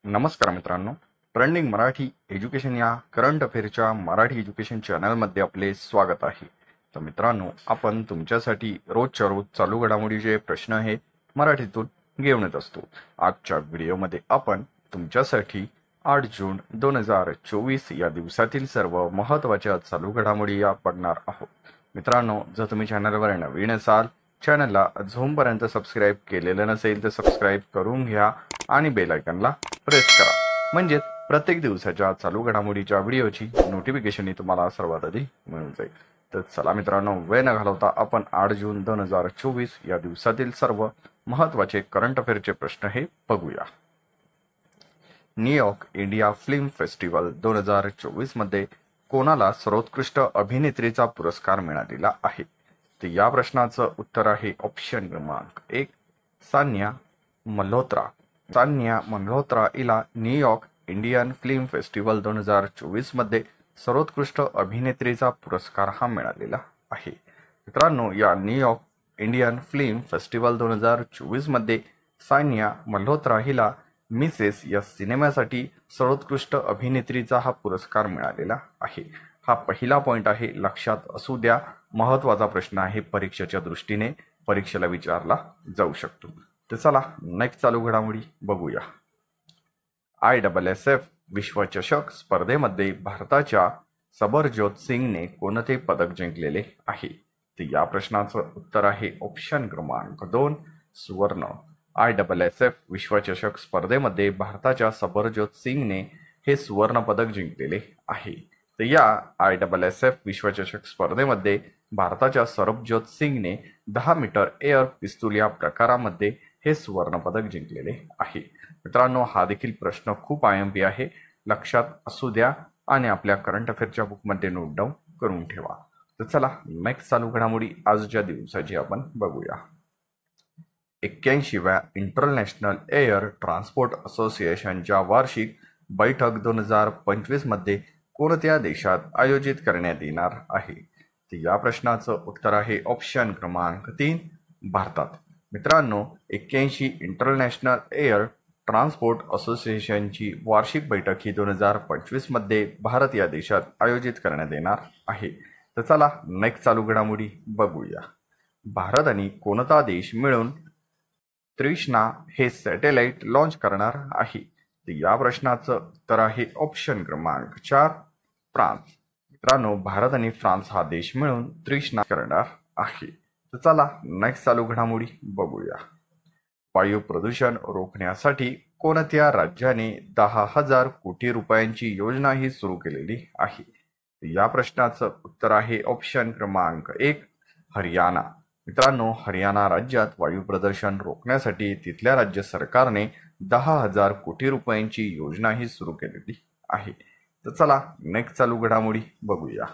नमस्कार मित्रांनो, trending Marathi education या करंट अफेअरच्या मराठी एज्युकेशन चॅनलमध्ये आपले स्वागत आहे। तर मित्रांनो, आपण तुमच्यासाठी रोजच्या रोज चालू घडामोडीचे प्रश्न हे मराठीतून घेऊन येत असतो। आजच्या व्हिडिओमध्ये आपण तुमच्यासाठी 8 जून 2024 या दिवसातील सर्व महत्त्वाच्या चालू घडामोडी या बघणार आहोत। मित्रांनो, जर तुम्ही चॅनलवर नवीन असाल, चॅनलला अजूनपर्यंत सबस्क्राईब केलेलं नसेल तर सबस्क्राईब करून घ्या आणि बेल आयकॉनला प्रेस करा, म्हणजे प्रत्येक दिवसाच्या चालू घडामोडीच्या व्हिडिओची नोटिफिकेशन ही तुम्हाला सर्वात आधी मिळून जाईल। तर चला मित्रांनो, वेळ न घालवता आपण 8 जून 2024 या दिवसातील सर्व महत्त्वाचे करंट अफेअरचे प्रश्न हे बघूया। न्यूयॉर्क इंडिया फिल्म फेस्टिवल 2024 मध्ये कोणाला सर्वोत्कृष्ट अभिनेत्रीचा पुरस्कार मिळालेला आहे? तर या प्रश्नाचं उत्तर आहे ऑप्शन क्रमांक 1, सानिया मल्होत्रा। सानिया मल्होत्रा हिला न्यूयॉर्क इंडियन फिल्म फेस्टिवल 2024 मध्ये सर्वोत्कृष्ट अभिनेत्रीचा पुरस्कार हा मिळालेला आहे। मित्रांनो, या न्यूयॉर्क इंडियन फिल्म फेस्टिवल 2024 मध्ये सानिया मल्होत्रा हिला मिसेस या सिनेमासाठी सर्वोत्कृष्ट अभिनेत्रीचा हा पुरस्कार मिळालेला आहे। हा पहिला पॉइंट आहे, लक्षात असू द्या। महत्त्वाचा प्रश्न आहे, परीक्षेच्या दृष्टीने परीक्षेला विचारला जाऊ शकतो। तर चला नेक्स्ट चालू घडामोडी बघूया। ISSF विश्वचषक स्पर्धेमध्ये भारताच्या सबरजोत सिंगने कोणते पदक जिंकलेले आहे? तर या प्रश्नाचं उत्तर आहे ऑप्शन क्रमांक 2, सुवर्ण। ISSF विश्वचषक स्पर्धेमध्ये भारताच्या सबरजोत सिंगने हे सुवर्ण पदक जिंकलेले आहे। तर या ISSF विश्वचषक स्पर्धेमध्ये भारताच्या सरबजोत सिंगने 10 मीटर एअर पिस्तूल या प्रकारामध्ये हे सुवर्ण पदक जिंकलेले आहे। मित्रांनो, हा देखील प्रश्न खूप IMP आहे, लक्षात असू द्या आणि आपल्या करंट अफेअरच्या बुकमध्ये नोट डाऊन करून ठेवा। तर चला नेक्स्ट चालू घडामोडी आजच्या दिवसाची आपण बघूया। 81व्या इंटरनॅशनल एअर ट्रान्सपोर्ट असोसिएशनच्या वार्षिक बैठक 2025 मध्ये कोणत्या देशात आयोजित करण्यात येणार आहे? तर या प्रश्नाचं उत्तर आहे ऑप्शन क्रमांक 3, भारतात। मित्रांनो, 81 इंटरनॅशनल एअर ट्रान्सपोर्ट असोसिएशनची वार्षिक बैठक ही 2025 मध्ये भारत या देशात आयोजित करण्यात येणार आहे। तर चला नेक्स्ट चालू घडामोडी बघूया। भारत आणि कोणता देश मिळून त्रिशा हे सॅटेलाइट लॉन्च करणार आहे? तर या प्रश्नाचं उत्तर आहे ऑप्शन क्रमांक 4, फ्रान्स। मित्रांनो, भारत आणि फ्रान्स हा देश मिळून त्रिशा करणार आहे। तर चला नेक्स्ट चालू घडामोडी बघूया। वायू प्रदूषण रोखण्यासाठी कोणत्या राज्याने 10,000 कोटी रुपयांची योजना ही सुरू केलेली आहे? या प्रश्नाचं उत्तर आहे ऑप्शन क्रमांक 1, हरियाणा। मित्रांनो, हरियाणा राज्यात वायू प्रदूषण रोखण्यासाठी तिथल्या राज्य सरकारने 10,000 कोटी रुपयांची योजना ही सुरू केलेली आहे। तर चला नेक्स्ट चालू घडामोडी बघूया।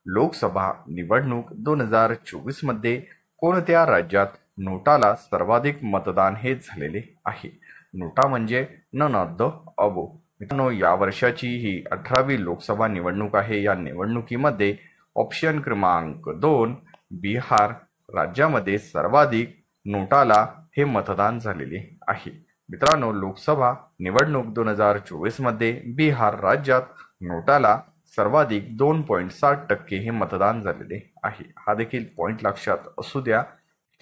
लोकसभा निवडणूक 2024 मध्ये कोणत्या राज्यात नोटाला सर्वाधिक मतदान हे झालेले आहे? नोटा म्हणजे नन ऑफ द अबो। मित्रांनो, या वर्षाची ही 18वी लोकसभा निवडणूक आहे। या निवडणुकीमध्ये ऑप्शन क्रमांक 2, बिहार राज्यामध्ये सर्वाधिक नोटाला हे मतदान झालेले आहे। मित्रांनो, लोकसभा निवडणूक 2024 मध्ये बिहार राज्यात नोटाला सर्वाधिक 2.7% हे मतदान झालेले आहे। हा देखील पॉइंट लक्षात असू द्या।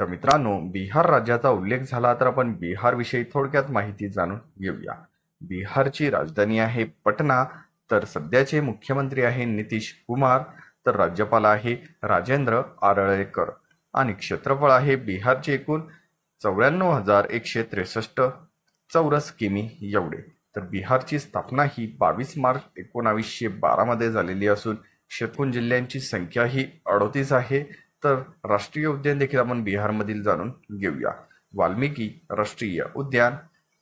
तर मित्रांनो, बिहार राज्याचा उल्लेख झाला तर आपण बिहार विषयी थोडक्यात माहिती जाणून घेऊया। बिहारची राजधानी आहे पटना, तर सध्याचे मुख्यमंत्री आहे नितीश कुमार, तर राज्यपाल आहे राजेंद्र आरळेकर आणि क्षेत्रफळ आहे बिहारचे एकूण 94,163 चौरस किमी एवढे। तर बिहारची स्थापना ही 22 मार्च 1912 मध्ये झालेली असून क्षेत्रफळ जिल्ह्यांची संख्या ही 38 आहे। तर राष्ट्रीय उद्यान देखील आपण बिहारमधील जाणून घेऊया। वाल्मिकी राष्ट्रीय उद्यान,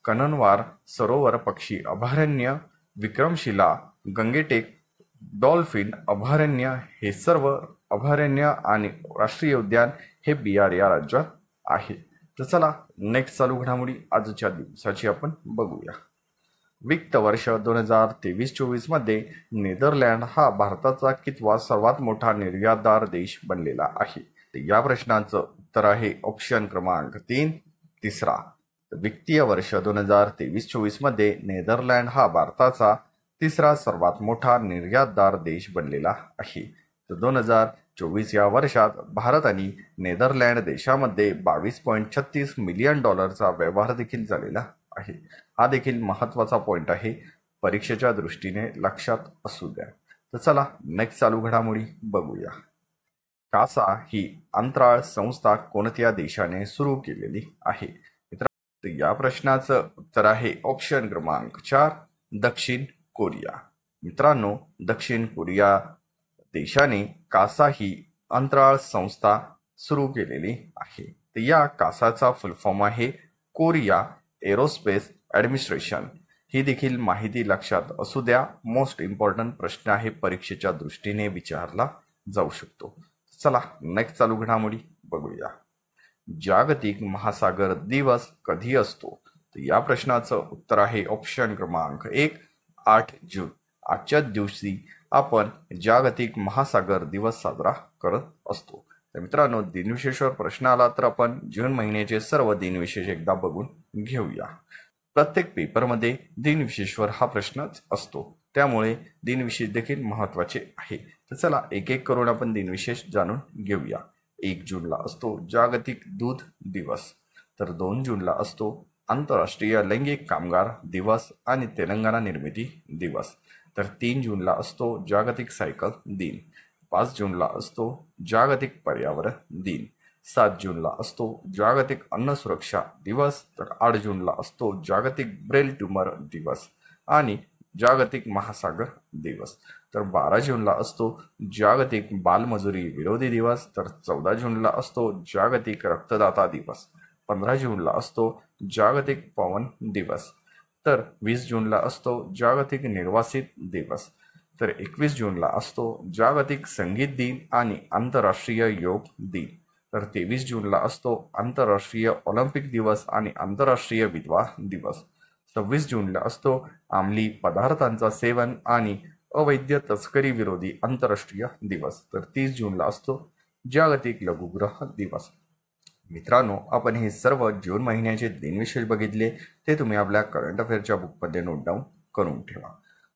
कननवार सरोवर पक्षी अभयारण्य, विक्रमशिला गंगेटेक डॉल्फिन अभयारण्य हे सर्व अभयारण्य आणि राष्ट्रीय उद्यान हे बिहार या राज्यात आहे। तर चला नेक्स्ट चालू घडामोडी आजच्या दिवसाची आपण बघूया। वित्त वर्ष 2023-24 मध्ये नेदरलँड हा भारताचा कितवा सर्वात मोठा निर्यातदार देश बनलेला आहे? तर या प्रश्नाचं उत्तर आहे ऑप्शन क्रमांक 3, तिसरा। वित्तीय वर्ष 2023-24 मध्ये नेदरलँड हा भारताचा तिसरा सर्वात मोठा निर्यातदार देश बनलेला आहे. तर 2024 या वर्षात भारत आणि नेदरलँड देशामध्ये $22.36 मिलियन व्यवहार देखील झालेला आहे. हा देखील महत्त्वाचा पॉईंट आहे, परीक्षेच्या दृष्टीने लक्षात असू द्या. तर चला नेक्स्ट चालू घडामोडी बघूया. कासा ही अंतराळ संस्था कोणत्या देशाने सुरू केलेली आहे? तर या प्रश्नाचं उत्तर आहे ऑप्शन क्रमांक 4, दक्षिण कोरिया. मित्रांनो, दक्षिण कोरिया देशाने कासा ही अंतराळ संस्था सुरू केलेली आहे. तर या कासाचा फुल फॉर्म आहे कोरिया एरोस्पेस ॲडमिनिस्ट्रेशन. ही देखील माहिती लक्षात असू द्या, मोस्ट इम्पॉर्टंट प्रश्न आहे, परीक्षेच्या दृष्टीने विचारला जाऊ शकतो. चला नेक्स्ट चालू घडामोडी बघूया. जागतिक महासागर दिवस कधी असतो? तर या प्रश्नाचं उत्तर आहे ऑप्शन क्रमांक 1, 8 जून. आजच्या दिवशी आपण जागतिक महासागर दिवस साजरा करत असतो. तर मित्रांनो, दिनविशेषवर प्रश्न आला तर आपण जून महिन्याचे सर्व दिनविशेष एकदा बघून घेऊया. प्रत्येक पेपरमध्ये दिनविशेषवर हा प्रश्नच असतो, त्यामुळे दिनविशेष देखील महत्त्वाचे आहे. तर चला एक एक करून आपण दिनविशेष जाणून घेऊया. 1 जूनला असतो जागतिक दूध दिवस. तर 2 जूनला असतो आंतरराष्ट्रीय लैंगिक कामगार दिवस आणि तेलंगणा निर्मिती दिवस. तर 3 जूनला असतो जागतिक सायकल दिन. 5 जूनला असतो जागतिक पर्यावरण दिन. 7 जूनला असतो जागतिक अन्न सुरक्षा दिवस. तर 8 जूनला असतो जागतिक ब्रेल ट्यूमर दिवस आणि जागतिक महासागर दिवस. तर 12 जूनला असतो जागतिक बालमजुरी विरोधी दिवस. तर 14 जूनला असतो जागतिक रक्तदाता दिवस. 15 जूनला असतो जागतिक पवन दिवस. तर 20 जूनला असतो जागतिक निर्वासित दिवस. तर 21 जूनला असतो जागतिक संगीत दिन आणि आंतरराष्ट्रीय योग दिन. तर 23 जूनला असतो आंतरराष्ट्रीय ऑलिम्पिक दिवस आणि आंतरराष्ट्रीय विधवा दिवस. 26 जूनला असतो अंमली पदार्थांचा सेवन आणि अवैध तस्करी विरोधी आंतरराष्ट्रीय दिवस. तर 30 जूनला असतो जागतिक लघुग्रह दिवस. मित्रांनो, आपण हे सर्व जून महिन्याचे दिनविशेष बघितले, ते तुम्ही आपल्या करंट अफेअरच्या बुकमध्ये नोट डाऊन करून ठेवा.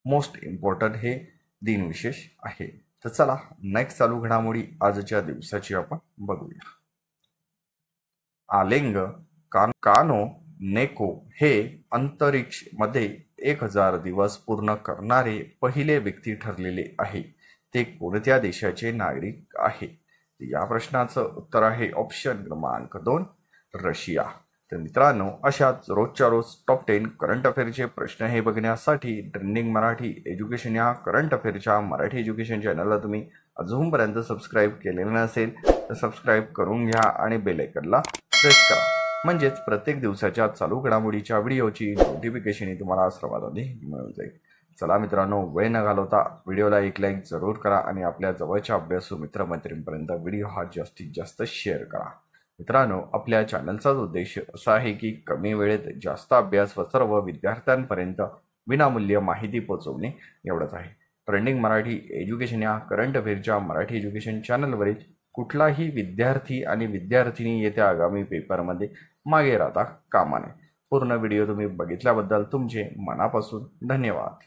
मोस्ट इम्पॉर्टंट हे दिनविशेष आहे. तर चला नेक्स्ट चालू घडामोडी आजच्या दिवसाची आपण बघूया. आलेंग कानो नेको हे अंतरिक्ष मध्ये 1000 दिवस पूर्ण करणारे पहिले व्यक्ती ठरलेले आहे. ते कोणत्या देशाचे नागरिक आहे? या प्रश्नाचं उत्तर आहे ऑप्शन क्रमांक 2, रशिया. तर मित्रांनो, अशाच रोजच्या रोज टॉप 10 करंट अफेअरचे प्रश्न हे बघण्यासाठी ट्रेंडिंग मराठी एज्युकेशन या करंट अफेअरच्या मराठी एज्युकेशन चॅनलला तुम्ही अजूनपर्यंत सबस्क्राईब केलेलं नसेल तर सबस्क्राईब करून घ्या आणि बेल आयकॉनला प्रेस करा, म्हणजेच प्रत्येक दिवसाच्या चालू घडामोडीच्या व्हिडिओची नोटिफिकेशन तुम्हाला सर्वात आधी मिळून जाईल. चला मित्रांनो, वेळ न घालवता व्हिडिओला एक लाईक जरूर करा आणि आपल्या जवळच्या अभ्यासू मित्रमैत्रिणींपर्यंत व्हिडिओ हा जास्तीत जास्त शेअर करा. मित्रांनो, आपल्या चॅनलचाच उद्देश असा आहे की कमी वेळेत जास्त अभ्यास व सर्व विद्यार्थ्यांपर्यंत विनामूल्य माहिती पोहोचवणे एवढंच आहे. ट्रेंडिंग मराठी एज्युकेशन या करंट अफेअरच्या मराठी एज्युकेशन चॅनलवरील कुठलाही विद्यार्थी आणि विद्यार्थिनी येत्या आगामी पेपरमध्ये मागे राहता कामा नये. पूर्ण व्हिडिओ तुम्ही बघितल्याबद्दल तुमचे मनापासून धन्यवाद.